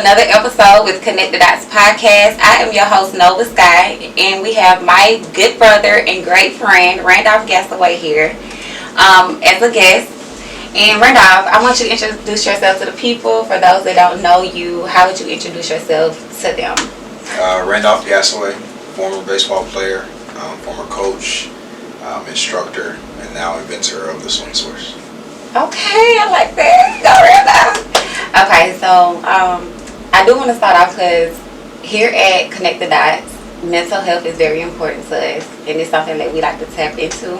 another episode with Connect the Dots podcast. I am your host, Nova Sky, and we have my good brother and great friend, Randolph Gasaway here as a guest. And Randolph, I want you to introduce yourself to the people. For those that don't know you, how would you introduce yourself to them? Randolph Gasaway, former baseball player, former coach, instructor, and now inventor of the swing source. Okay, I like that. Go Randolph. Okay, so I do want to start off because here at Connect the Dots, mental health is very important to us, and it's something that we like to tap into.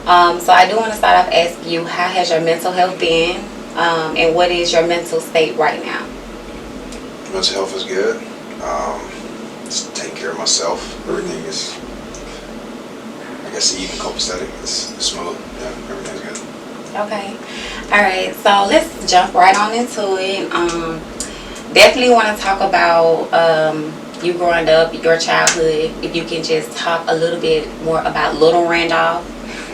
So I do want to start off asking you, how has your mental health been, and what is your mental state right now? Mental health is good. Just taking care of myself. Everything is, I guess, even copacetic. It's smooth. Yeah, everything's good. Okay. All right. So let's jump right on into it. Definitely want to talk about you growing up, your childhood. If you can just talk a little bit more about little Randolph.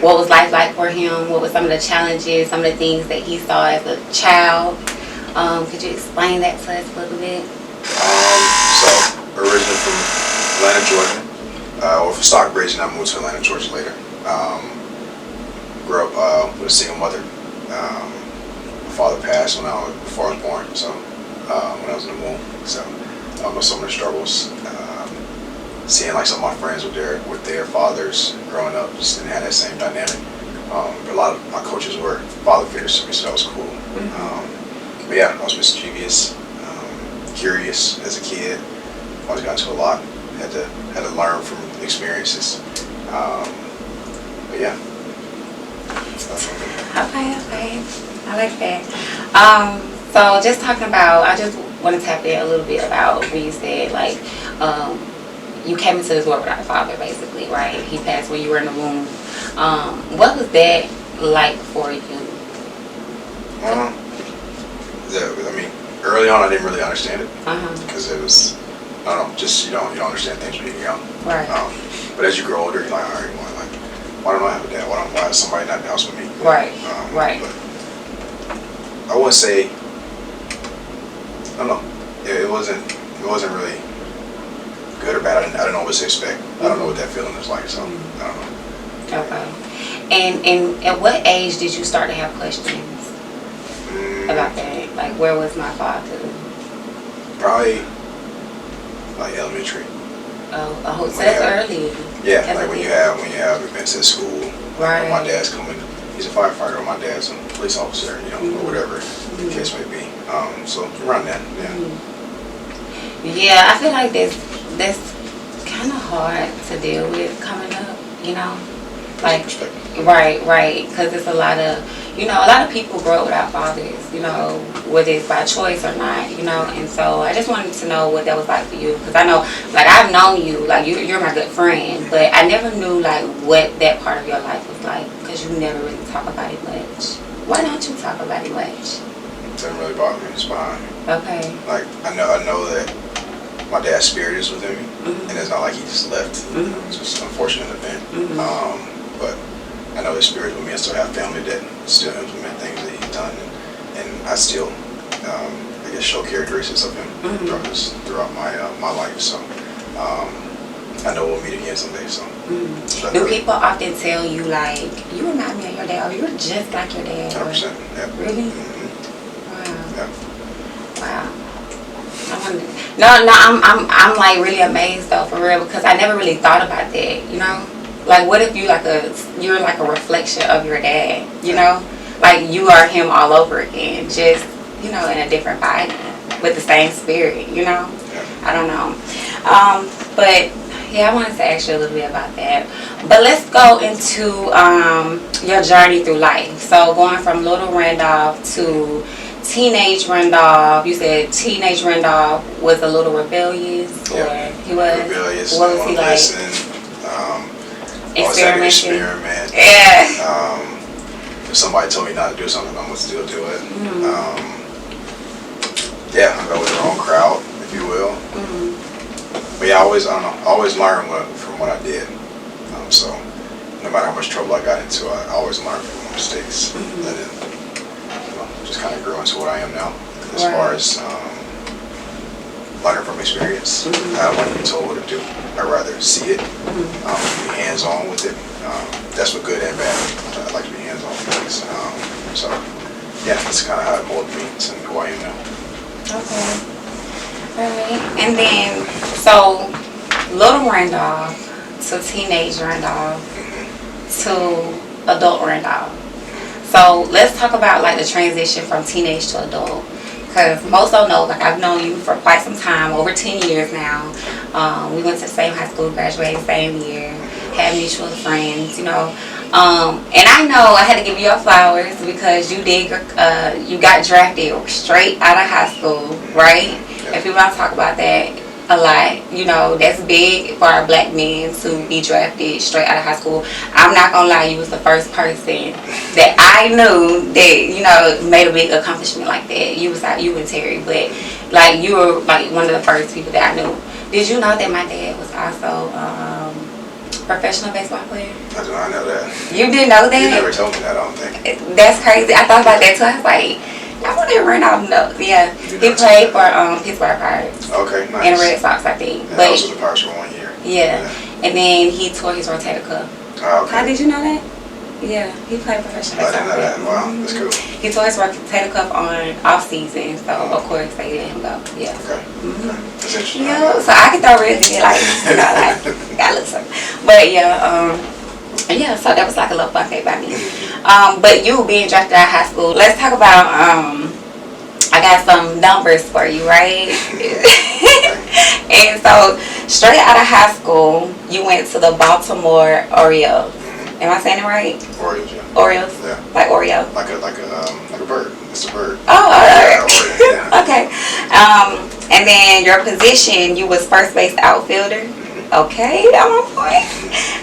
What was life like for him? What were some of the challenges, some of the things that he saw as a child? Could you explain that to us a little bit? So, originally from Atlanta, Georgia. Or from Stockbridge, and I moved to Atlanta, Georgia later. Grew up with a single mother. My father passed before I was born, so when I was in the womb. So I know some of the struggles. Seeing like some of my friends with their fathers growing up, just didn't have that same dynamic. But a lot of my coaches were father figures to me, so that was cool. But yeah, I was mischievous, curious as a kid. Always got into a lot. Had to learn from experiences. But yeah. Okay. I like that. So just talking about, I just want to tap in a little bit about when you said like, you came into this world without a father, basically, right? He passed when you were in the womb. What was that like for you? Early on I didn't really understand it because Uh-huh. it was, I don't know, just you don't understand things when you're young. Right. But as you grow older, you're like, all right, well, why don't I have a dad? Why is somebody not in the house with me? Right. Right. But I wouldn't say, I don't know. It wasn't really good or bad. I didn't know what to expect. I don't know what that feeling is like, so I don't know. Okay. And at what age did you start to have questions about that? Like, where was my father? Probably like elementary. Oh, so that's early. Yeah, like when you have events at school. Right. My dad's coming. He's a firefighter. Or my dad's a police officer. Or whatever the case may be. So around that, yeah. Yeah, I feel like that's kind of hard to deal with coming up. Like right, because it's a lot of people grow up without fathers. Whether it's by choice or not. And so I just wanted to know what that was like for you, because I know, like, I've known you, like you're my good friend, but I never knew like what that part of your life was like, because you never really talk about it much. Why don't you talk about it much? It doesn't really bother me. It's fine. Okay. Like I know that my dad's spirit is within me, and it's not like he just left. It's just an unfortunate event. But I know his spirit with me. I still have family that still implement things that he's done, and I still, I guess, show characteristics of him throughout my life. So I know we'll meet again someday. So do people often tell you like, you remind me of your dad, or you're just like your dad? 100%. Yeah. Really? Wow. Yeah. Wow. I'm like really amazed though, for real, because I never really thought about that. Like, what if you're like a reflection of your dad, like you are him all over again, just, in a different body with the same spirit, Yeah. I don't know. But yeah, I wanted to ask you a little bit about that. But let's go into your journey through life. So going from little Randolph to teenage Randolph. You said teenage Randolph was a little rebellious, or he was rebellious. What was he like? Experimenting. Yeah. If somebody told me not to do something, I'm gonna still do it. I go with the wrong crowd, if you will. But yeah, I always learn from what I did. So no matter how much trouble I got into, I always learned from my mistakes, and then just kind of grew into what I am now. As far as learning from experience. I don't want to be told what to do. I'd rather see it, be hands-on with it. That's for good and bad. I like to be hands-on with things. So, yeah, that's kind of how it molded me to who I am now. Okay. All right. And then, so, little Randolph to teenage Randolph to adult Randolph. So, let's talk about, like, the transition from teenage to adult. Because most don't know, like, I've known you for quite some time, over 10 years now. We went to the same high school, graduated the same year, had mutual friends, you know. And I know I had to give you your flowers because you you got drafted straight out of high school, right? And people don't talk about that a lot. You know, that's big for our black men to be drafted straight out of high school. I'm not gonna lie, you was the first person that I knew that, you know, made a big accomplishment like that. You and Terry, but like you were like one of the first people that I knew. Did you know that my dad was also professional baseball player? I do not know that. You didn't know that? You never told me that, I don't think. That's crazy. I thought about that too. I was like, I wonder if Randolph know. Yeah, he played for Pittsburgh Pirates. Okay, nice. And the Red Sox, I think. Yeah, but I was with the Pirates for 1 year. Yeah. And then he tore his rotator cuff. Oh, okay. How did you know that? Yeah, he played professional I baseball. didn't know that. Wow, that's cool. He tore his rotator cuff on off season, so of course they let him go. Yeah. Okay. Okay. That's interesting. Yeah, so I can throw real good, like, you know, like, got a little something. But yeah, so that was like a little fun fact about me. But you being drafted out of high school, let's talk about, I got some numbers for you, right? And so, straight out of high school, you went to the Baltimore Orioles. Am I saying it right? Orioles, yeah. Orioles? Yeah. Like Oreo? Like a bird. It's a bird. Oh, all right. Yeah. Okay. And then your position, you was first base outfielder. Okay, I'm on point.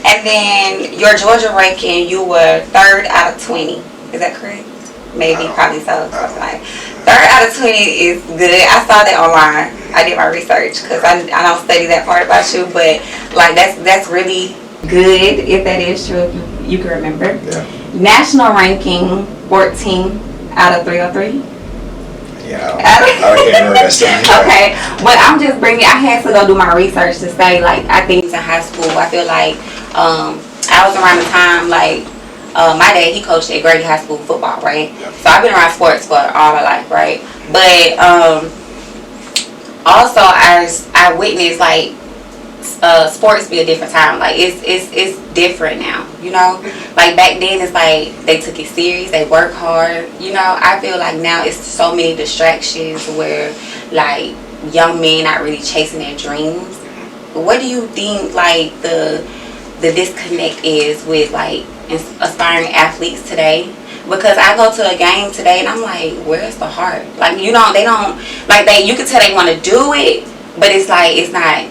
And then your Georgia ranking, you were 3rd out of 20. Is that correct? Maybe, probably so. Something like 3rd out of 20 is good. I saw that online. I did my research because I don't study that part about you, but like that's really good if that is true. If you can remember. Yeah. National ranking 14 out of 303. Yeah, I can't remember that stuff. Okay, but I'm just bringing. I had to go do my research to say, like, I think in high school, I feel like I was around the time like my dad, he coached at Grady High School football, right? Yep. So I've been around sports for all my life, right? But also I witnessed like sports be a different time. Like it's different now, you know. Like back then, it's like they took it serious, they work hard. You know, I feel like now it's so many distractions where like young men not really chasing their dreams. What do you think like the disconnect is with like aspiring athletes today? Because I go to a game today and I'm like, where's the heart? Like, you know, they don't like you can tell they want to do it, but it's like it's not,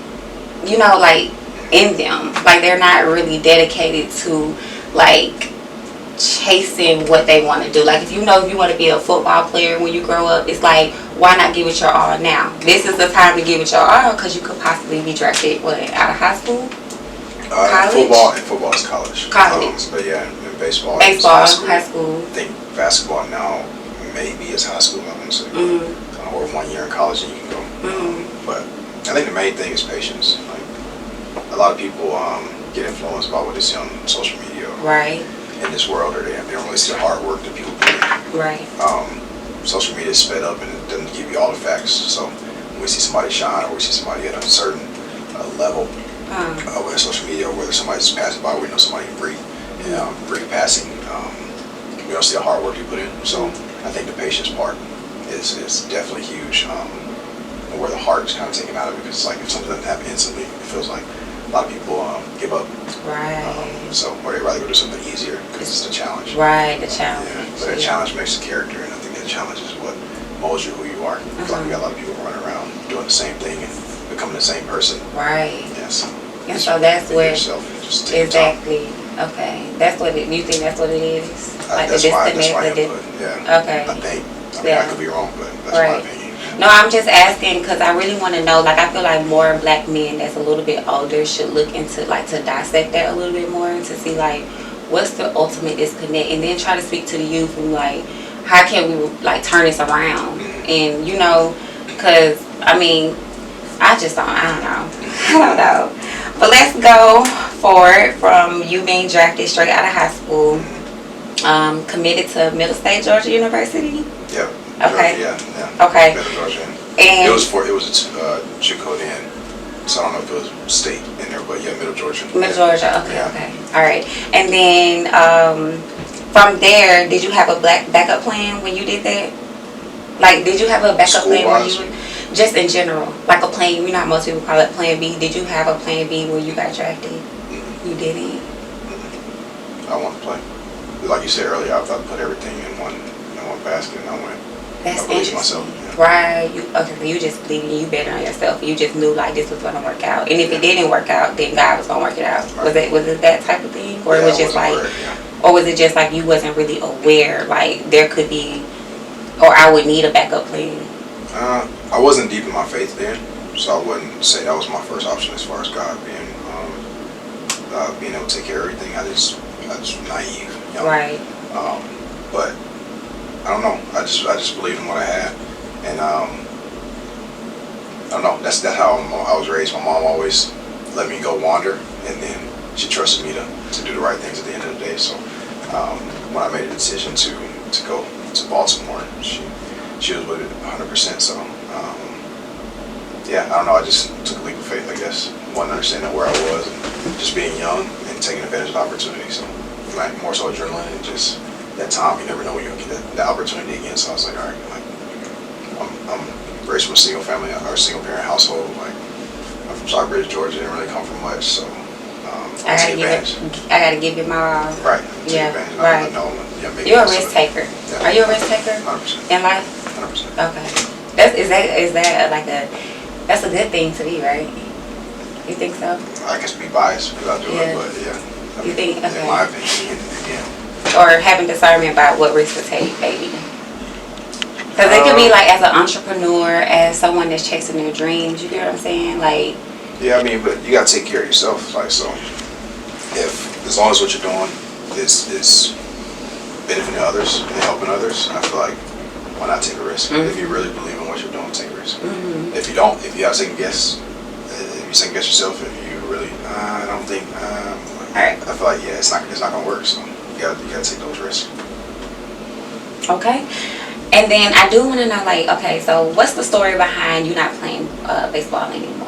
you know, like in them. Like they're not really dedicated to like chasing what they want to do. Like if you want to be a football player when you grow up, it's like, why not give it your all now? This is the time to give it your all because you could possibly be drafted out of high school. College? Football is college. But yeah, in baseball, high school. I think basketball now maybe is high school, I'm gonna say. Or 1 year in college and you can go. But I think the main thing is patience. Like a lot of people get influenced by what they see on social media. Right. In this world, or they don't really see the hard work that people put in. Right. Social media is sped up and it doesn't give you all the facts. So when we see somebody shine or we see somebody at a certain level with social media, or whether somebody's passing by, we know somebody free passing. We don't see the hard work you put in. So I think the patience part is definitely huge. Where the heart is kind of taken out of it, because it's like if something doesn't happen instantly, it feels like a lot of people give up. Right. So or they'd rather go do something easier because it's the challenge. Right, the challenge. Yeah. But the challenge makes the character, and I think that challenge is what molds you who you are. Like we got a lot of people running around doing the same thing and becoming the same person. Right. Yes. And so that's where exactly. Okay, that's what you think. That's what it is. Like that's my input. Yeah. Okay. I think. I could be wrong, but that's my opinion. No, I'm just asking because I really want to know. Like, I feel like more black men that's a little bit older should look into like to dissect that a little bit more and to see like what's the ultimate disconnect, and then try to speak to the youth and like how can we like turn this around, and you know, because I mean, I just don't. I don't know. I don't know. But let's go forward from you being drafted straight out of high school, committed to Middle State Georgia University. Yeah. Okay. Georgia, yeah. Okay. Middle Georgia. And it was a JUCO then, so I don't know if it was state in there, but yeah, Middle Georgia. Middle Georgia. Okay. Okay. All right. And then from there, did you have a backup plan when you did that? Like, did you have a backup plan when you were, just in general, like a plan? You know how most people call it Plan B. Did you have a Plan B when you got drafted? Mm-hmm. You didn't. Mm-hmm. I want to play. Like you said earlier, I put everything in one basket, and I went. That's I believe in interesting. myself. Yeah. Right. So you just believed in you better on yourself. You just knew like this was gonna work out, and if it didn't work out, then God was gonna work it out. Right. Was it that type of thing, or it was just like, or was it just like you wasn't really aware like there could be, or I would need a backup plan? I wasn't deep in my faith then, so I wouldn't say that was my first option as far as God being able to take care of everything. I was naive, you know? Right. But I don't know. I just believed in what I had, and I don't know. That's how I was raised. My mom always let me go wander, and then she trusted me to do the right things at the end of the day. So when I made a decision to go to Baltimore, she was with it 100%. So yeah, I don't know. I just took a leap of faith, I guess. Wasn't understanding where I was, and just being young and taking advantage of the opportunity. So like more so adrenaline and just that time. You never know when you'll get that opportunity again. So I was like, all right, like I'm raised from a single family or single parent household. Like I'm from Stockbridge, Georgia. Didn't really come from much, so I gotta give you my all. Right. Yeah. Right. You're a risk taker. Yeah. Are you a risk taker 100%. in life? 100%. Okay. Is that like that's a good thing to be, right? You think so? I guess be biased because I do it, but yeah. You think? Okay. In my opinion, yeah. Or having discernment about what risk to take, maybe. Because it could be like as an entrepreneur, as someone that's chasing their dreams. You get what I'm saying? Like. Yeah, I mean, but you gotta take care of yourself. Like, so, as long as what you're doing is benefiting others and helping others, I feel like why not take a risk? Mm-hmm. If you really believe in what you're doing, take a risk. Mm-hmm. If you don't, if you have second guess, if you second guess yourself, if you really, I don't think, I feel like it's not gonna work. So you gotta take those risks. Okay. And then I do want to know, like, okay, so what's the story behind you not playing baseball anymore?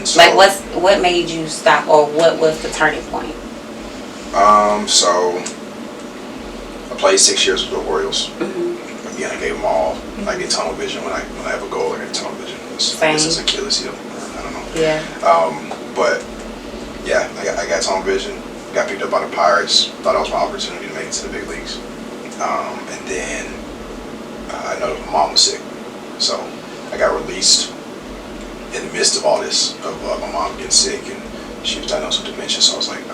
So, like, what made you stop, or what was the turning point? So I played 6 years with the Orioles. Mm-hmm. Again, I gave them all. Mm-hmm. I get tunnel vision when I have a goal. I get tunnel vision. This is Achilles heel. I don't know. Yeah. But yeah, I got tunnel vision. Got picked up by the Pirates. Thought that was my opportunity to make it to the big leagues. And then I know my mom was sick, so I got released in the midst of all this, of my mom getting sick, and she was diagnosed with dementia. So I was like,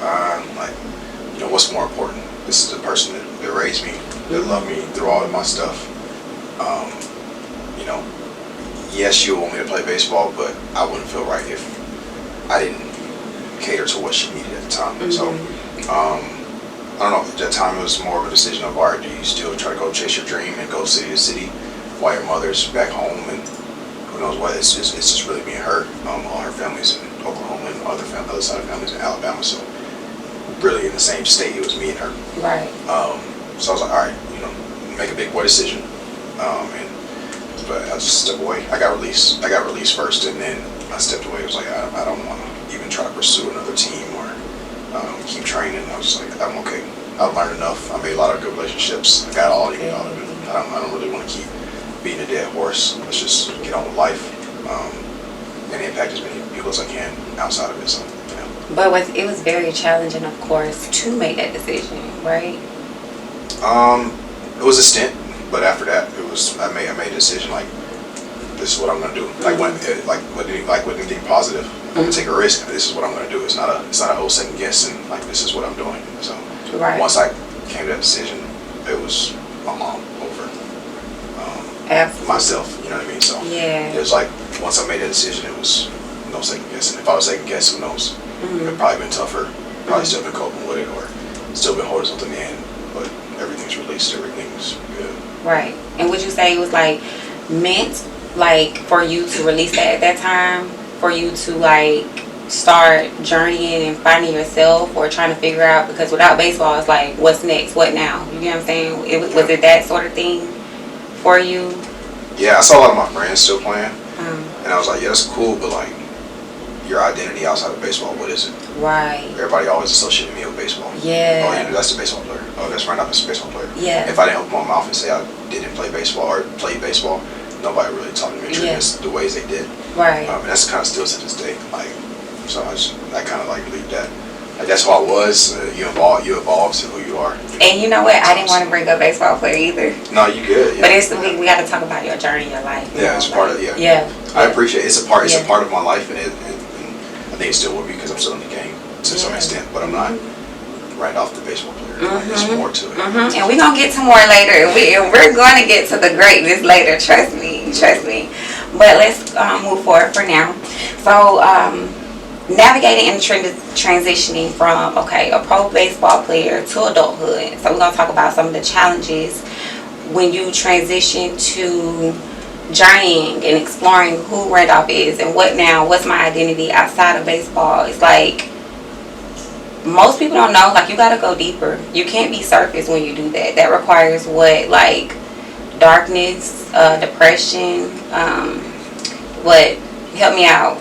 what's more important? This is the person that raised me, that loved me through all of my stuff. Yes, she would want me to play baseball, but I wouldn't feel right if I didn't cater to what she needed at the time. Mm-hmm. So. I don't know, at that time it was more of a decision of, all right, do you still try to go chase your dream and go city to city while your mother's back home, and who knows what, it's just really being her. All her family's in Oklahoma, and other side of families in Alabama, so really in the same state, it was me and her. Right. So I was like, all right, make a big boy decision. But I just stepped away. I got released first, and then I stepped away. It was like, I don't want to even try to pursue another team or keep training. I was just like, I'm okay. I learned enough. I made a lot of good relationships. I got all you get out of it. I don't really want to keep beating a dead horse. Let's just get on with life and impact as many people as I can outside of it. So, yeah. But it was very challenging, of course, to make that decision, right? It was a stint, but after that, I made a decision like, this is what I'm gonna do. Like with anything positive, I'm gonna take a risk. This is what I'm gonna do. It's not a whole second guess, and like this is what I'm doing. So once I came to that decision, it was my mom over myself. You know what I mean? So it was like once I made that decision, it was no second guessing. If I was second guessing, who knows? Mm-hmm. It'd probably been tougher. Probably still been coping with it, or still been holding something in. But everything's released. Everything's good. Right. And would you say it was like meant like for you to release that at that time, for you to like start journeying and finding yourself or trying to figure out, because without baseball it's like what's next, what now, you know what I'm saying? Was it that sort of thing for you? Yeah, I saw a lot of my friends still playing, and I was like, yeah, that's cool, but like your identity outside of baseball, what is it? Right. Everybody always associated me with baseball. Yeah. Oh, yeah, that's the baseball player. Oh, that's Randolph, that's the baseball player. Yeah. If I didn't open my mouth and say I didn't play baseball or played baseball, nobody really taught me to treat us the ways they did. Right. And that's kind of still to this day. Like, so I kind of like believe that. Like that's who I was. You evolve to who you are. And you know what? I didn't want to bring up baseball player either. No, you good. Yeah. But it's we got to talk about your journey, your life. Yeah, it's part of Yeah. I appreciate it. It's a part. It's a part of my life, and I think it still will be because I'm still in the game to some extent. But I'm not right off the baseball player. Like, there's more to it. And we're gonna get to more later. We're going to get to the greatness later. Trust me. But let's move forward for now. So. Navigating and transitioning from a pro baseball player to adulthood. So we're gonna talk about some of the challenges when you transition to journeying and exploring who Randolph is and what's my identity outside of baseball. It's like most people don't know, like you gotta go deeper. You can't be surface when you do that. That requires like darkness, depression, help me out.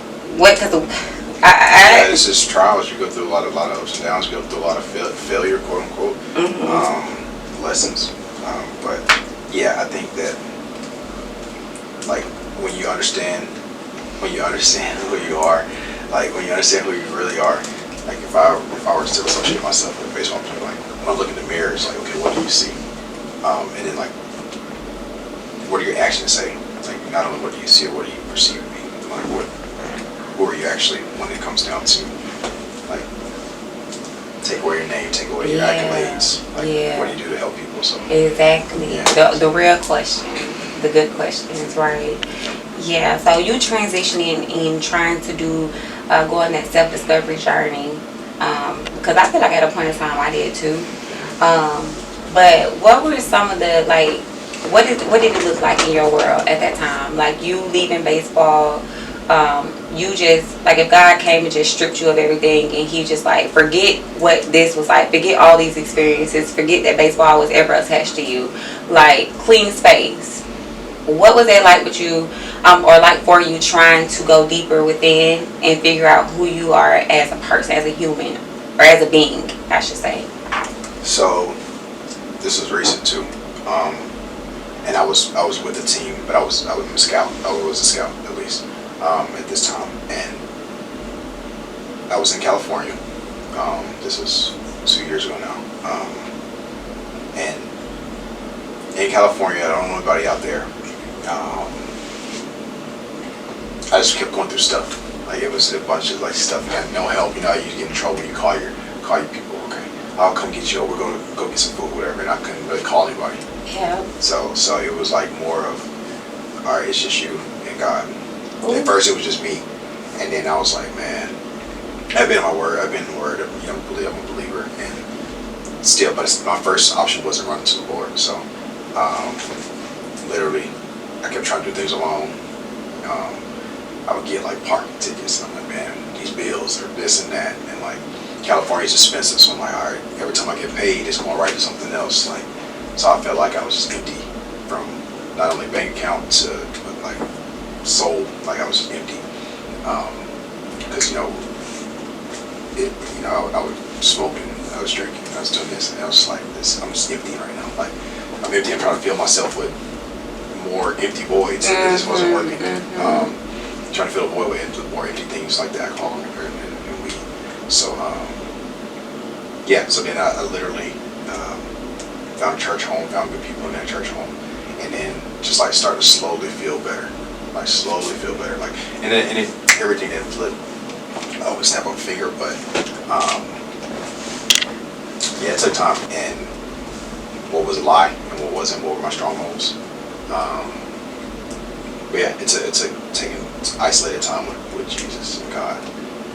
It's just trials. You go through a lot of ups and downs. You go through a lot of failure, quote unquote, lessons. But yeah, I think that like when you understand who you are, like when you understand who you really are. Like if I were to associate myself with a baseball player, like when I look in the mirror, it's like, okay, what do you see? And then like, what do your actions say? It's like not only what do you see, or what do you perceive to be? Like who are you actually when it comes down to like take away your name, take away your accolades, like what do you do to help people? So exactly, the real question, the good questions, right? Yeah. So you transitioning and trying to do go on that self-discovery journey, because I feel like at a point in time I did too. But what were some of the like what did it look like in your world at that time? Like you leaving baseball. You just like if God came and just stripped you of everything and he just like forget what this was like, forget all these experiences, forget that baseball was ever attached to you, like clean space. What was that like with you, or like for you trying to go deeper within and figure out who you are as a person, as a human, or as a being, I should say? So this was recent too, and I was with the team, but I was a scout. I was a scout at least. At this time, and I was in California. This was 2 years ago now, and in California, I don't know anybody out there. I just kept going through stuff. Like it was a bunch of like stuff. You had no help. You know, you get in trouble. You call your people. Okay, I'll come get you. We're going to go get some food, whatever. And I couldn't really call anybody. Yeah. So it was like more of, all right, it's just you and God. Ooh. At first it was just me, and then I was like, man, I've been in my word. I'm a believer, and still, but my first option wasn't running to the Lord. So, literally, I kept trying to do things on my own. I would get like parking tickets, and I'm like, man, these bills or this and that, and like California's expensive, so I'm like, all right, every time I get paid, it's going right to something else. Like, so I felt like I was just empty from not only bank account to like soul, like I was just empty, because I was smoking, I was drinking, I was doing this, and I was just like this. I'm just empty right now. Like I'm empty. I'm trying to fill myself with more empty voids. It just wasn't working. Trying to fill a void with more empty things like the alcohol and weed. So so then I literally found a church home, found good people in that church home, and then just like started to slowly feel better. Like and then everything didn't flip. I would snap on a finger, but it took time. And what was a lie and what wasn't? What were my strongholds? But yeah, it's taking isolated time with Jesus and God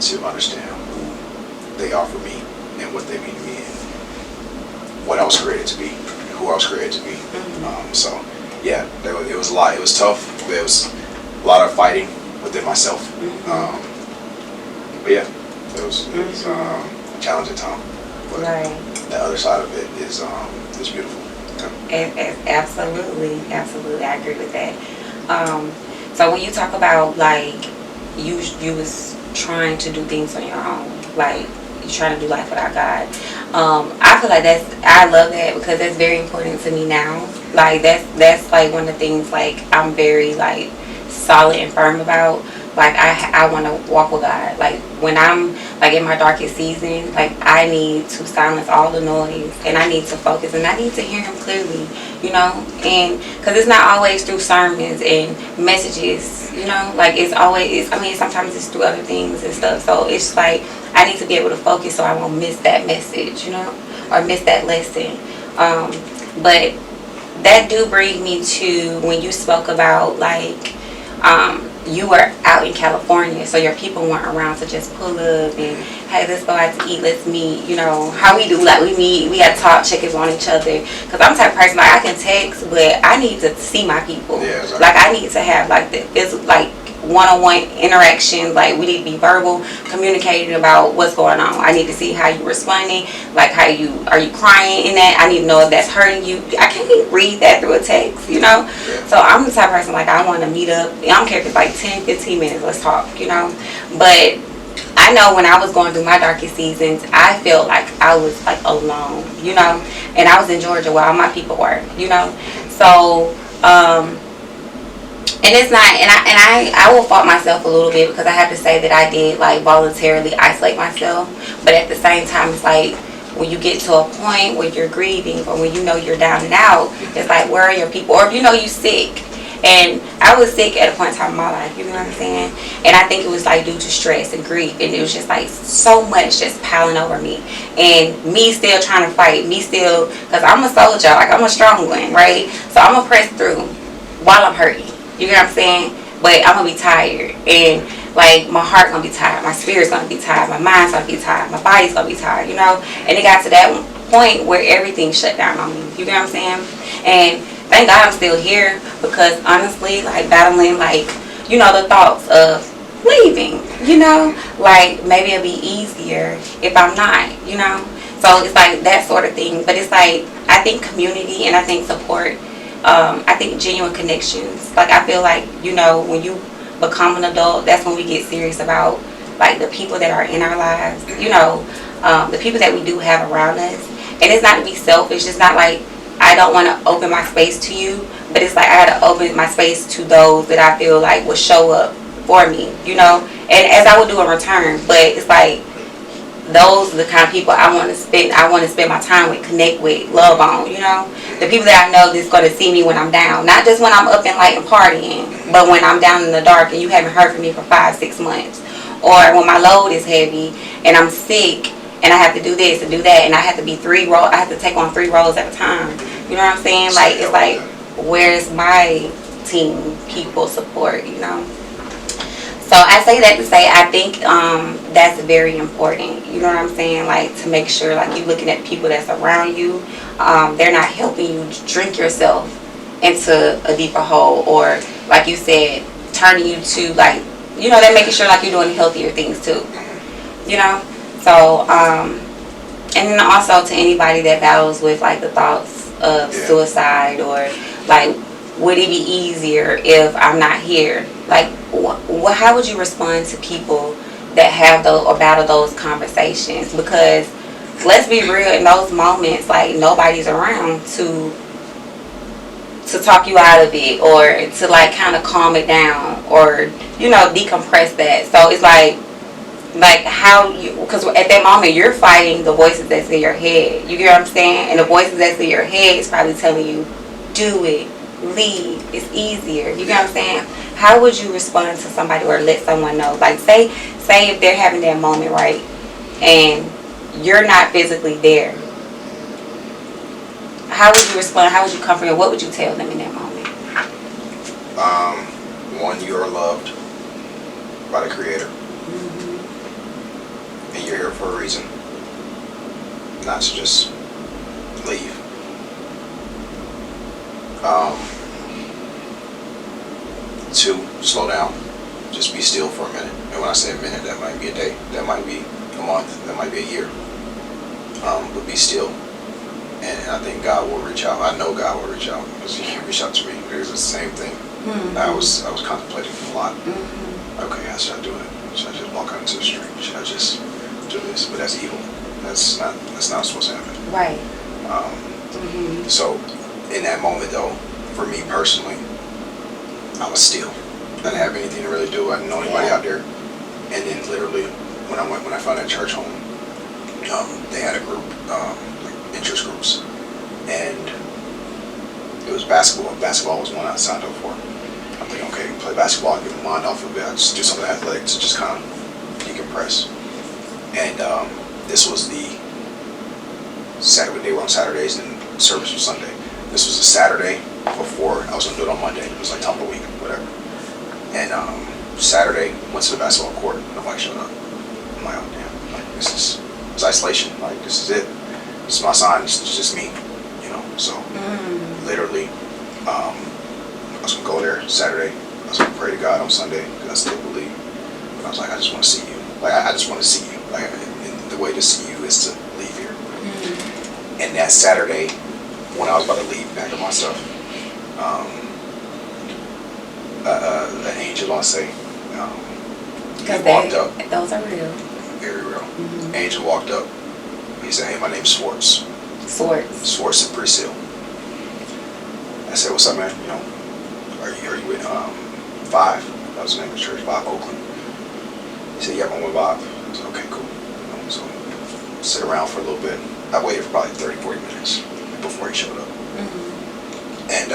to understand who they are for me and what they mean to me and what I was created to be, who I was created to be. So yeah, it was a lot. It was tough, but a lot of fighting within myself. Mm-hmm. But yeah, it was a challenging time. But Right. the other side of it is beautiful. Yeah. Absolutely, absolutely, I agree with that. So when you talk about like you was trying to do things on your own, like you trying to do life without God, I feel like I love that because that's very important to me now. Like that's like one of the things like I'm very like solid and firm about. Like I want to walk with God. Like when I'm like in my darkest season, like I need to silence all the noise and I need to focus and I need to hear Him clearly, you know. And because it's not always through sermons and messages, you know. Like it's always, I mean, sometimes it's through other things and stuff. So it's like I need to be able to focus so I won't miss that message, you know, or miss that lesson. But that do bring me to when you spoke about like you were out in California, so your people weren't around to just pull up and hey, let's go out to eat, let's meet. You know how we do, like we meet, we got to talk, check in on each other. Because I'm the type of person like I can text, but I need to see my people. Yeah, exactly. Like I need to have like it's like one-on-one interaction. Like we need to be verbal, communicating about what's going on. I need to see how you're responding, like how you are you crying in that. I need to know if that's hurting you. I can't even read that through a text, you know. Yeah. So I'm the type of person like I want to meet up. I don't care if it's like 10-15 minutes, let's talk, you know. But I know when I was going through my darkest seasons, I felt like I was like alone, you know. And I was in Georgia where all my people were, you know. So and it's not, and I will fault myself a little bit because I have to say that I did like voluntarily isolate myself. But at the same time, it's like when you get to a point where you're grieving or when you know you're down and out, it's like where are your people? Or if you know you're sick. And I was sick at a point in time in my life, you know what I'm saying? And I think it was like due to stress and grief, and it was just like so much just piling over me, and me still trying to fight, me still, because I'm a soldier, like I'm a strong one, right? So I'm gonna press through while I'm hurting. You know what I'm saying? But I'm gonna be tired, and like my heart gonna be tired, my spirit's gonna be tired, my mind's gonna be tired, my body's gonna be tired, you know. And it got to that point where everything shut down on me. You know what I'm saying? And thank God I'm still here because honestly, like battling, like you know, the thoughts of leaving. You know, like maybe it'll be easier if I'm not. You know, so it's like that sort of thing. But it's like I think community and I think support. I think genuine connections. Like I feel like, you know, when you become an adult, that's when we get serious about like the people that are in our lives. You know, the people that we do have around us. And it's not to be selfish. It's not like I don't want to open my space to you, but it's like I got to open my space to those that I feel like will show up for me. You know, and as I would do in return. But it's like those are the kind of people I want to spend my time with, connect with, love on, you know. The people that I know that's going to see me when I'm down. Not just when I'm up and light and partying, but when I'm down in the dark and you haven't heard from me for 5-6 months. Or when my load is heavy and I'm sick and I have to do this and do that and I have to be I have to take on 3 roles at a time. You know what I'm saying? Like, it's like, where's my team, people, support, you know? So I say that to say I think that's very important. You know what I'm saying? Like to make sure like you're looking at people that's around you. They're not helping you drink yourself into a deeper hole or like you said, turning you to like, you know, they're making sure like you're doing healthier things too. You know? So, and then also to anybody that battles with like the thoughts of suicide or like, would it be easier if I'm not here? Like, how would you respond to people that have those or battle those conversations? Because let's be real, in those moments, like nobody's around to talk you out of it or to like kind of calm it down or you know decompress that. So it's like how you, because at that moment you're fighting the voices that's in your head. You get what I'm saying? And the voices that's in your head is probably telling you, do it. Leave. It's easier. You get what I'm saying? How would you respond to somebody or let someone know? Like say if they're having that moment, right, and you're not physically there. How would you respond? How would you comfort them? What would you tell them in that moment? One, you are loved by the Creator, and you're here for a reason, not to just leave. 2, slow down, just be still for a minute. And when I say a minute, that might be a day, that might be a month, that might be a year. But be still. And I think God will reach out. I know God will reach out because He reached out to me. It was the same thing. Mm-hmm. I was contemplating a lot. Mm-hmm. Okay, how should I do it? Should I just walk out into the street? Should I just do this? But that's evil. That's not supposed to happen. Right. So in that moment though, for me personally, I was still. I didn't have anything to really do. I didn't know anybody out there. And then literally when I found that church home, they had a group, like interest groups, and it was basketball. Basketball was one I signed up for. I'm thinking, okay, play basketball, get my mind off of it. I just do something athletic to just kind of decompress. And this was the Saturday. They were on Saturdays and service was Sunday. This was a Saturday before I was gonna do it on Monday. It was like top of the week, whatever. And Saturday went to the basketball court. Nobody showed up. I'm like, oh damn, like it's isolation. Like this is it. This is my sign. It's just me, you know. So literally, I was gonna go there Saturday. I was gonna pray to God on Sunday because I still believe. But I was like, I just want to see you. Like I just want to see you. Like and the way to see you is to leave here. And that Saturday, when I was about to leave, pack up my stuff, an angel, I'll say, he walked up. Those are real. Very real. Angel walked up. He said, "Hey, my name's Swartz. Swartz and Presil." I said, "What's up, man? You know, are you with Five?" That was the name of the church, Five Oakland. He said, "Yeah, I'm with Bob." I said, "Okay, cool." You know, so sit around for a little bit. I waited for probably 30, 40 minutes before he showed up. And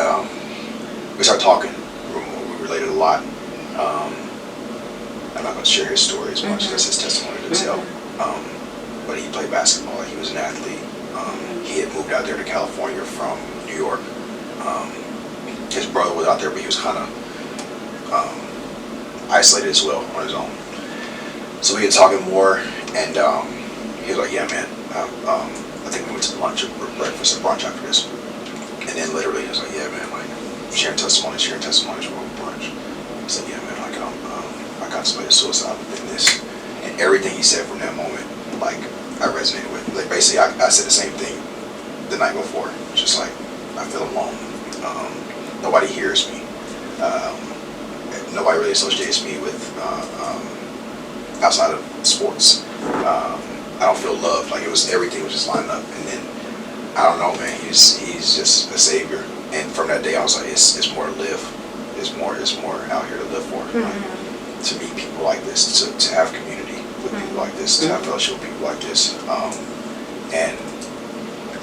we started talking. We related a lot. I'm not going to share his story as much. That's his testimony to tell. But he played basketball. He was an athlete. He had moved out there to California from New York. His brother was out there, but he was kind of isolated as well on his own. So we had talking more, and he was like, "Yeah, man, I think we went to lunch or breakfast or brunch after this." And then literally he was like, "Yeah, man, like sharing testimonies for brunch." I said, "Yeah, man, like I contemplated suicide within this," and everything he said from that moment, like I resonated with. Like basically, I said the same thing the night before. Just like I feel alone. Nobody hears me. Nobody really associates me with outside of sports. I don't feel loved. Like everything was just lined up. And then I don't know, man. He's just a savior. And from that day, I was like, it's more to live. It's more out here to live for. Like, to meet people like this, to have community with people like this, to have fellowship with people like this. And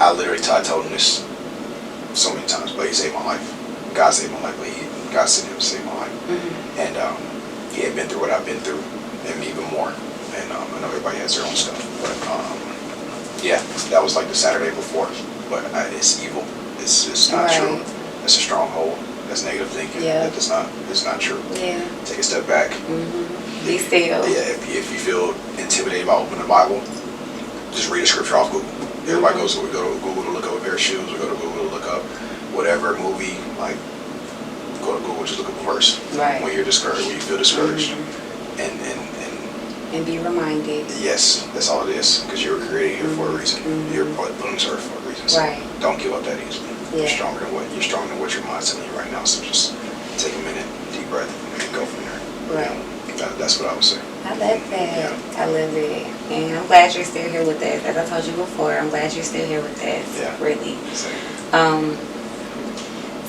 I literally told him this so many times, but he saved my life. God saved my life, but God sent him to save my life. And he had been through what I've been through, and even more. And I know everybody has their own stuff, but yeah, that was like the Saturday before. But it's evil. It's not true. It's a stronghold. That's negative thinking. Yeah. It's not true. Yeah. Take a step back. Be still. Yeah. If you feel intimidated by opening the Bible, just read a scripture off Google. Everybody goes. We go to Google to look up a pair of shoes. We go to Google to look up whatever movie. Like go to Google, just look up a verse. Right. When you're discouraged, when you feel discouraged, and be reminded. Yes, that's all it is. Because you were created here for a reason. You're put on this earth for a reason. So don't give up that easily. You're stronger than what your mind's telling you right now. So just take a minute, deep breath, and go from there. Right. You know, that's what I would say. I love that. Yeah. I love it. And I'm glad you're still here with us. As I told you before, I'm glad you're still here with us. Yeah. Really. Same.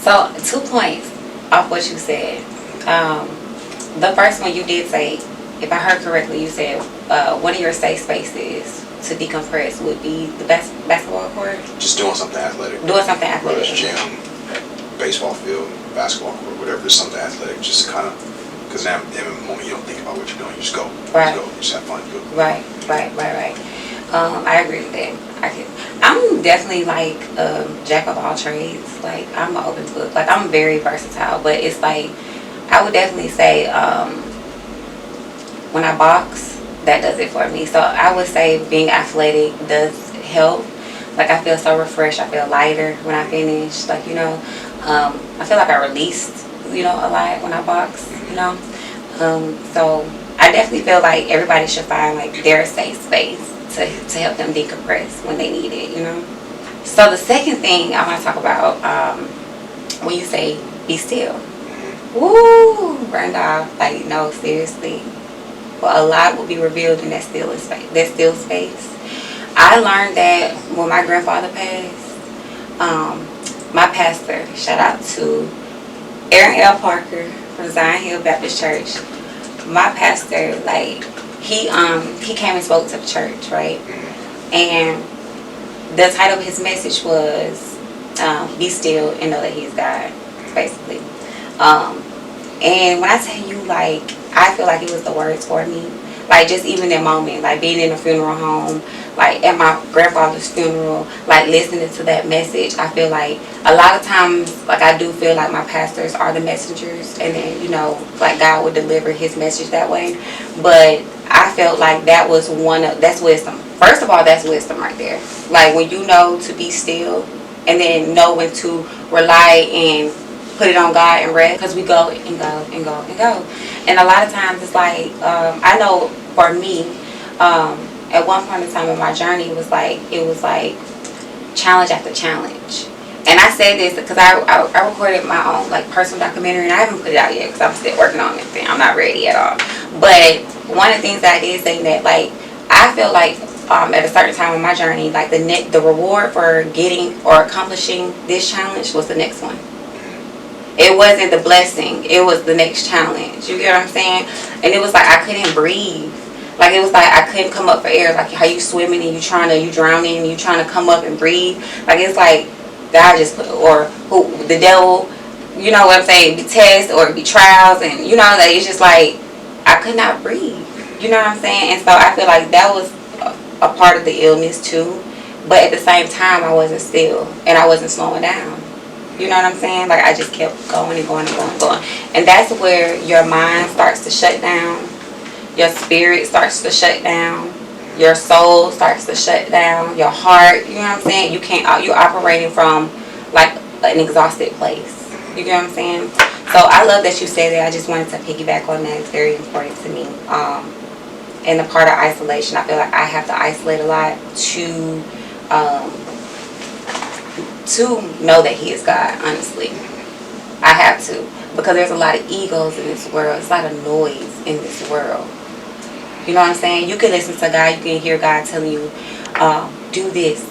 So 2 points off what you said. The first one you did say, if I heard correctly, you said one of your safe spaces to decompress would be the basketball court? Just doing something athletic. Whether it's gym, baseball field, basketball court, whatever. Just something athletic. Just kind of, because in the moment you don't think about what you're doing. You just go. Right. You just have fun. Go. Right. I agree with that. I'm definitely like jack of all trades. Like I'm an open book. Like I'm very versatile, but it's like I would definitely say when I box, that does it for me. So I would say being athletic does help. Like I feel so refreshed. I feel lighter when I finish. Like I feel like I released you know, a lot when I box, you know. So I definitely feel like everybody should find like their safe space to help them decompress when they need it, you know. So the second thing I want to talk about, when you say be still. Woo, Randolph, like no, seriously. Well, a lot will be revealed in that still space. That still space. I learned that when my grandfather passed. My pastor, shout out to Aaron L. Parker from Zion Hill Baptist Church. My pastor, like he came and spoke to the church, right? And the title of his message was "Be Still and Know That He's God," basically. And when I tell you, like, I feel like it was the words for me. Like, just even that moment, like being in a funeral home, like at my grandfather's funeral, like listening to that message, I feel like a lot of times, like I do feel like my pastors are the messengers, and then, you know, like God would deliver his message that way. But I felt like that was that's wisdom. First of all, that's wisdom right there. Like when you know to be still, and then know when to rely and put it on God and rest, because we go and go and go and go. And a lot of times it's like, I know for me, at one point in time in my journey, it was like challenge after challenge. And I said this because I recorded my own like personal documentary, and I haven't put it out yet because I'm still working on it. I'm not ready at all. But one of the things that I did say that, like, I feel like at a certain time in my journey, like the reward for getting or accomplishing this challenge was the next one. It wasn't the blessing. It was the next challenge. You get what I'm saying? And it was like I couldn't breathe. Like it was like I couldn't come up for air. Like how you swimming and you drowning and you trying to come up and breathe. Like it's like God just put, or who the devil, you know what I'm saying, be tests or be trials, and you know that it's just like I could not breathe. You know what I'm saying? And so I feel like that was a part of the illness too. But at the same time, I wasn't still and I wasn't slowing down. You know what I'm saying? Like I just kept going and going and going and going. And that's where your mind starts to shut down. Your spirit starts to shut down. Your soul starts to shut down. Your heart, you know what I'm saying? You're operating from like an exhausted place. You get what I'm saying? So I love that you said that. I just wanted to piggyback on that. It's very important to me. And the part of isolation, I feel like I have to isolate a lot to know that he is God, honestly. I have to, because there's a lot of egos in this world. There's a lot of noise in this world. You know what I'm saying? You can listen to God, you can hear God telling you, do this,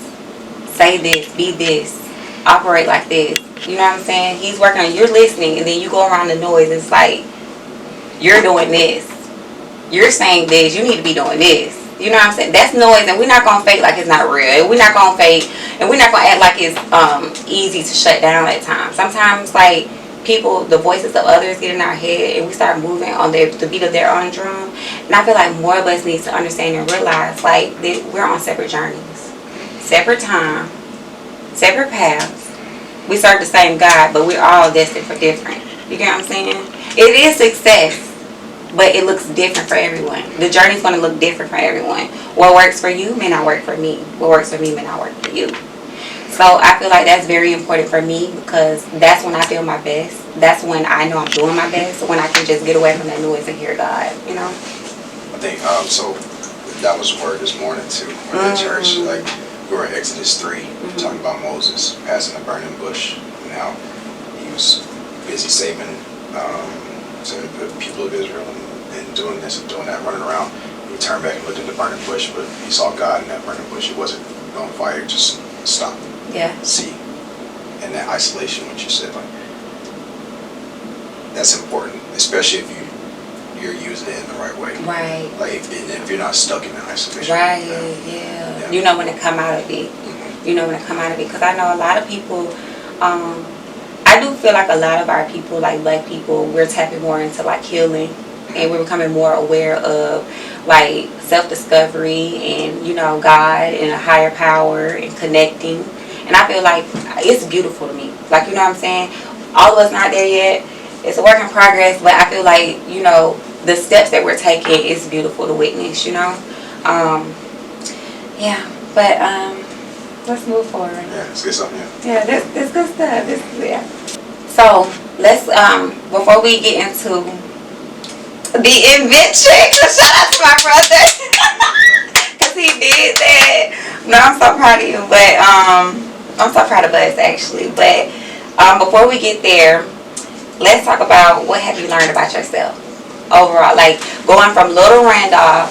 say this, be this, operate like this. You know what I'm saying? He's working on, you're listening, and then you go around the noise. It's like, you're doing this, you're saying this, you need to be doing this. You know what I'm saying? That's noise, and we're not going to fake like it's not real. We're not going to fake, and we're not going to act like it's easy to shut down at times. Sometimes, like, people, the voices of others get in our head, and we start moving on the beat of their own drum. And I feel like more of us need to understand and realize, like, that we're on separate journeys. Separate time. Separate paths. We serve the same God, but we're all destined for different. You get what I'm saying? It is success, but it looks different for everyone. The journey's going to look different for everyone. What works for you may not work for me. What works for me may not work for you. So I feel like that's very important for me, because that's when I feel my best. That's when I know I'm doing my best. When I can just get away from that noise and hear God, you know? I think, so that was the word this morning too, in the church. Like, we were in Exodus 3, talking about Moses passing the burning bush, and how he was busy saving to the people of Israel, and doing this and doing that, running around. He turned back and looked at the burning bush, but he saw God in that burning bush. It wasn't on fire, just stop. Yeah. See. And that isolation, what you said, like, that's important, especially if you're using it in the right way. Right. Like if you're not stuck in that isolation. Right. Yeah. You know when to come out of it. You know when to come out of it, because I know a lot of people. I do feel like a lot of our people, like Black people, we're tapping more into like healing, and we're becoming more aware of like self-discovery and, you know, God and a higher power and connecting. And I feel like it's beautiful to me. Like, you know what I'm saying? All of us not there yet. It's a work in progress, but I feel like, you know, the steps that we're taking is beautiful to witness, you know? Yeah, but let's move forward. Yeah, let's get something. Yeah, this good stuff. So let's before we get into the invention, shout out to my brother because he did that. No, I'm so proud of you, but I'm so proud of us actually. But before we get there, let's talk about what have you learned about yourself overall, like going from little Randolph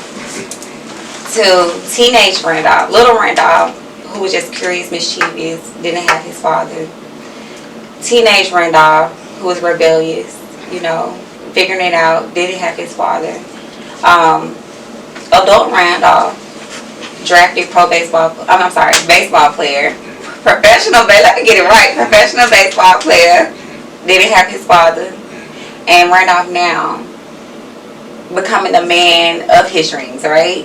to teenage Randolph. Little Randolph, who was just curious, mischievous, didn't have his father. Teenage Randolph, who was rebellious, figuring it out, didn't have his father. Adult Randolph, drafted baseball player. Let me get it right. Professional baseball player, didn't have his father. And Randolph now, becoming the man of his dreams, right?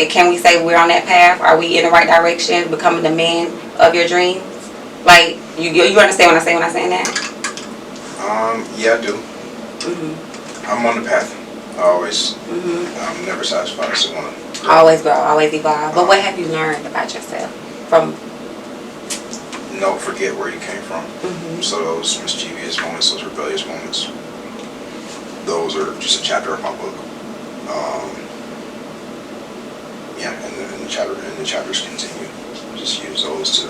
Can we say we're on that path? Are we in the right direction, becoming the man of your dreams? Like, you understand what I'm saying that? Yeah, I do. Mm-hmm. I'm on the path. I'm never satisfied. So I want to always grow, always evolve. But what have you learned about yourself from? Don't forget where you came from. Mm-hmm. So those mischievous moments, those rebellious moments, those are just a chapter of my book. And the chapters continue. Just use those to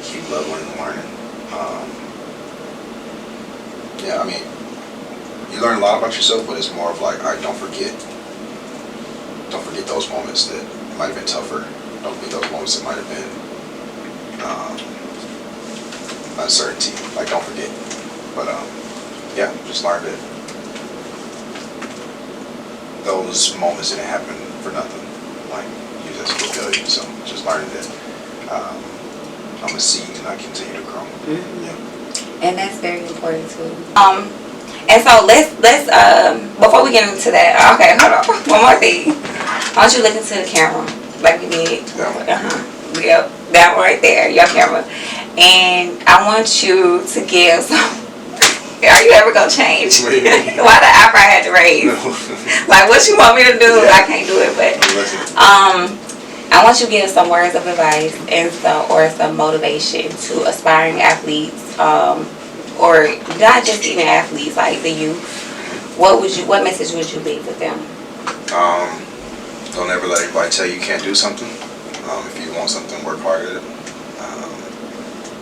keep leveling and learning. You learn a lot about yourself, but it's more of like, all right, don't forget those moments that might have been tougher. Don't forget those moments that might have been uncertainty. Like, don't forget. But just learn that those moments didn't happen for nothing. Like, use that as a failure. So just learning that I'm a seed and I continue to grow. Mm-hmm. Yeah. And that's very important too. And so let's before we get into that, okay, hold on. One more thing. I want you to look into the camera like we did. Yep, that one right there, your camera. And I want you to give some. Are you ever gonna change? Why the eyebrow had to raise? No. Like, what you want me to do? Yeah. I can't do it, but I want you to give some words of advice and some motivation to aspiring athletes, or not just even athletes, like the youth. What message would you leave with them? Don't ever let anybody tell you can't do something. If you want something, work hard at it.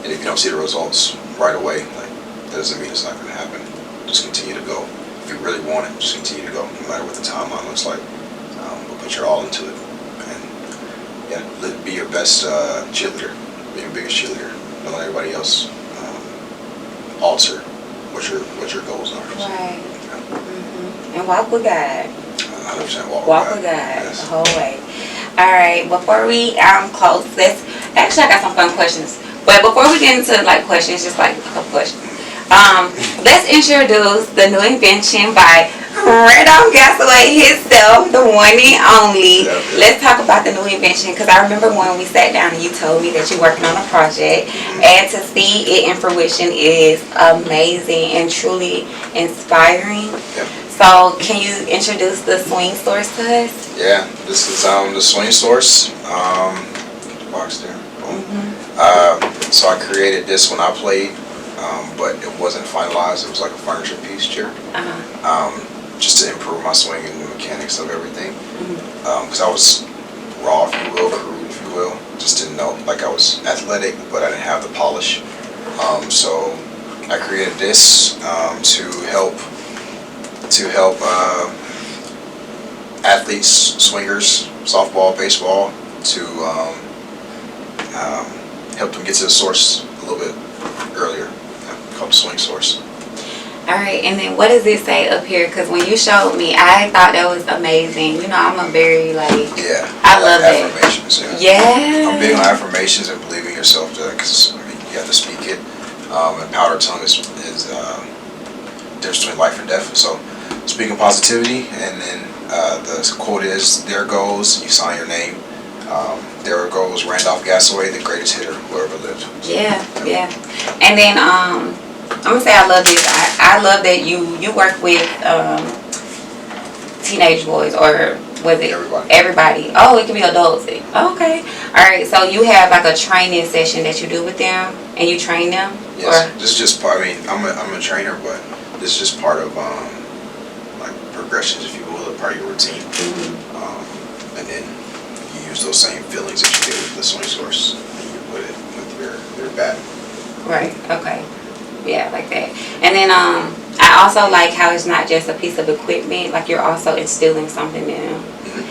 And if you don't see the results right away, that doesn't mean it's not going to happen. Just continue to go. If you really want it, just continue to go, no matter what the timeline looks like. But put your all into it. And be your best cheerleader. Be your biggest cheerleader. Don't let everybody else alter what your goals are. Right. Yeah. Mm-hmm. And walk with God. 100% walk with God. Yes. The whole way. All right. Before we close this, actually I got some fun questions. But before we get into questions, just a couple questions. Let's introduce the new invention by Randolph Gasaway himself, the one and only. Yeah. Let's talk about the new invention, because I remember when we sat down and you told me that you're working on a project, and to see it in fruition is amazing and truly inspiring. Yeah. So can you introduce the swing source to us? Yeah, this is the swing source. Box there. Mm-hmm. So I created this when I played, but it wasn't finalized. It was like a furniture piece chair, just to improve my swing and the mechanics of everything. Because I was raw, if you will, crude, if you will. Just didn't know. Like, I was athletic, but I didn't have the polish. So I created this to help athletes, swingers, softball, baseball, to help them get to the source a little bit earlier, called the swing source. All right, and then what does it say up here? Because when you showed me, I thought that was amazing. I'm a very I love it. Affirmations. Yeah. I'm big on affirmations and believing yourself, because you have to speak it. And powder tongue is difference between life and death. So speaking positivity, and then the quote is, "There goes," you sign your name. There goes Randolph Gasaway, the greatest hitter who ever lived. Yeah. And then I'm gonna say I love this. I love that you work with teenage boys, or was it everybody? Oh, it can be adults. Okay. All right. So you have a training session that you do with them, and you train them. Yes, this is just part. I mean, I'm a trainer, but this is just part of like progressions, if you will, a part of your routine. And then you use those same feelings that you get with the soy source, and you put it with your bat. Right. Okay. Yeah, like that. And then I also like how it's not just a piece of equipment. Like, you're also instilling something in them.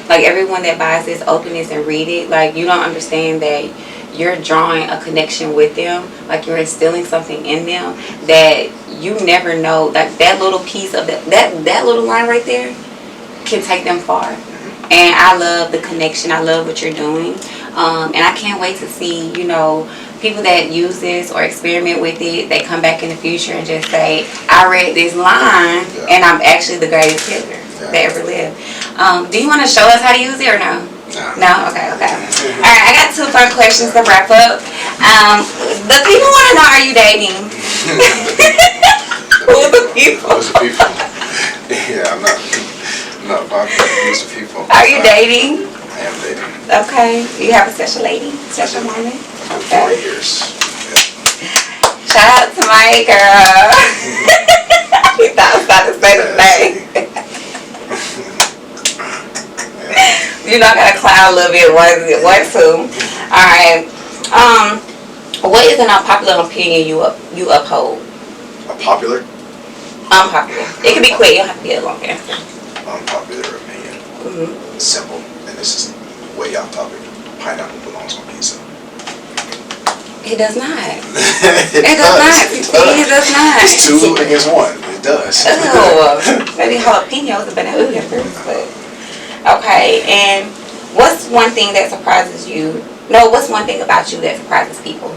Like, everyone that buys this, open this and read it. Like, you don't understand that you're drawing a connection with them. Like, you're instilling something in them that you never know. Like, that little piece of that little line right there can take them far. And I love the connection. I love what you're doing. And I can't wait to see, you know, people that use this or experiment with it, they come back in the future and just say, I read this line and I'm actually the greatest healer that ever lived. Do you want to show us how to use it or no? No? Okay. Alright, I got 2 fun questions to wrap up. The people want to know, are you dating? Who are the people? Who's the people? Yeah, I'm not popular. Who's the people? Are you dating? I am dating. Okay. Do you have a special lady? Special moment? Okay. 4 years. Shout out to my girl. He thought I was about to say the thing. You know, I gotta clown a little bit. One, two. Alright. What is an unpopular opinion you uphold? A popular? Unpopular. It can be quick. You don't have to get a long answer. Unpopular opinion. Simple. And this is way off topic. Pineapple belongs on pizza. It does not. It does not. It does not. It's 2 against 1. It does. Ew. Maybe jalapenos have been a hood first, but okay. And what's one thing that surprises you? No, what's one thing about you that surprises people?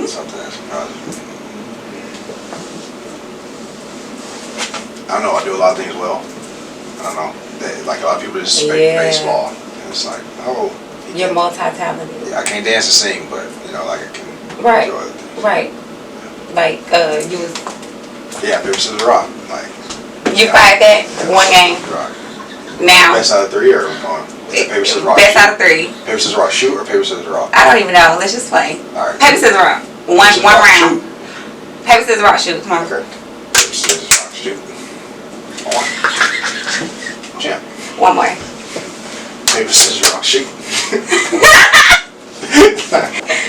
Something that surprises me. I don't know. I do a lot of things well. I don't know. Like, a lot of people just expect baseball, and it's like, oh. You're multi-talented. Yeah, I can't dance and sing, but you know, like, I can enjoy other things. Right. Like, you was. Yeah, paper scissors rock. Like. You fight that one game. Rock. Now. Best out of 3 or paper scissors rock? Best out of 3. Paper scissors rock shoot or paper scissors rock? I don't even know. Let's just play. All right. Paper scissors rock. One round. Shoot. Paper scissors rock shoot. Come on. Okay. Paper scissors rock shoot. Champ. One more. Paper scissors rock shoot.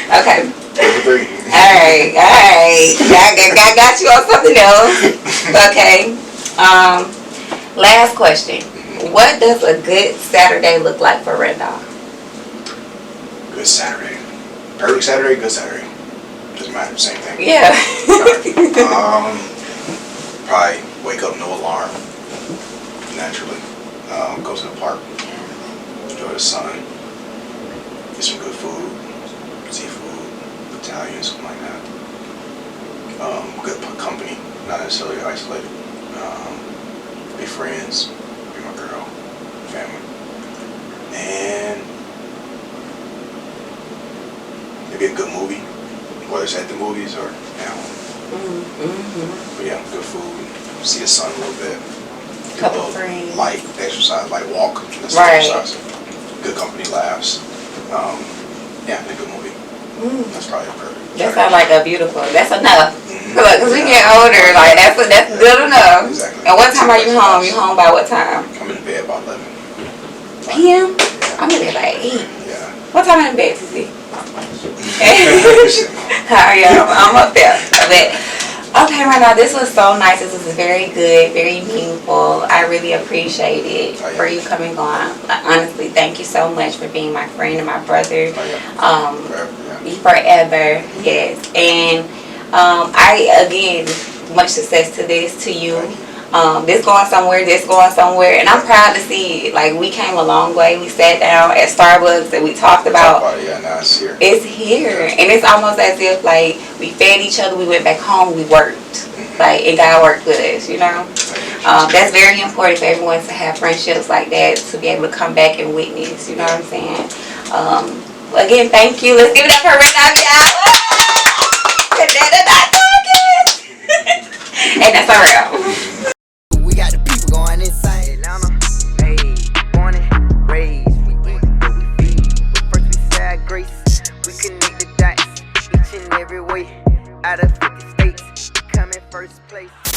Okay. Paper 3. Alright. I got you on something else. Okay. Last question. What does a good Saturday look like for Randolph? Good Saturday. Perfect Saturday, good Saturday. Doesn't matter, same thing. Yeah. Probably wake up, no alarm. Naturally. Go to the park. Enjoy the sun. Get some good food. Seafood. Italian, something like that. Good company. Not necessarily isolated. Be friends. Be my girl. Family. And maybe a good movie. Whether it's at the movies or at home. But yeah, good food. See the sun a little bit. Couple friends. Light exercise, light walk. That's right. Exercise. Good company, laughs. Yeah, a good movie. That's probably perfect. That sounds like a beautiful. That's enough. Because we get older, like that's good enough. Exactly. And what time are you home? You home by what time? I'm in bed about 11 p.m. I'm in bed by 8. Yeah. What time in bed, Susie? How are you? I'm up there. Okay, right now, this was so nice. This was very good, very meaningful. I really appreciate it for you coming on. Honestly, thank you so much for being my friend and my brother. Forever, yes. And I, again, much success to you. This going somewhere, and I'm proud to see it. Like, we came a long way. We sat down at Starbucks and we talked about yeah, now it's here. It's here, and it's almost as if like we fed each other. We went back home. We worked, like, and God worked with us. You know, that's very important for everyone to have friendships like that, to be able to come back and witness. You know what I'm saying? Again, thank you. Let's give it up for Randolph, y'all. And that's our real. Going inside Atlanta, hey, born and raised, we eat what we feed. out of 50 states, come in first place.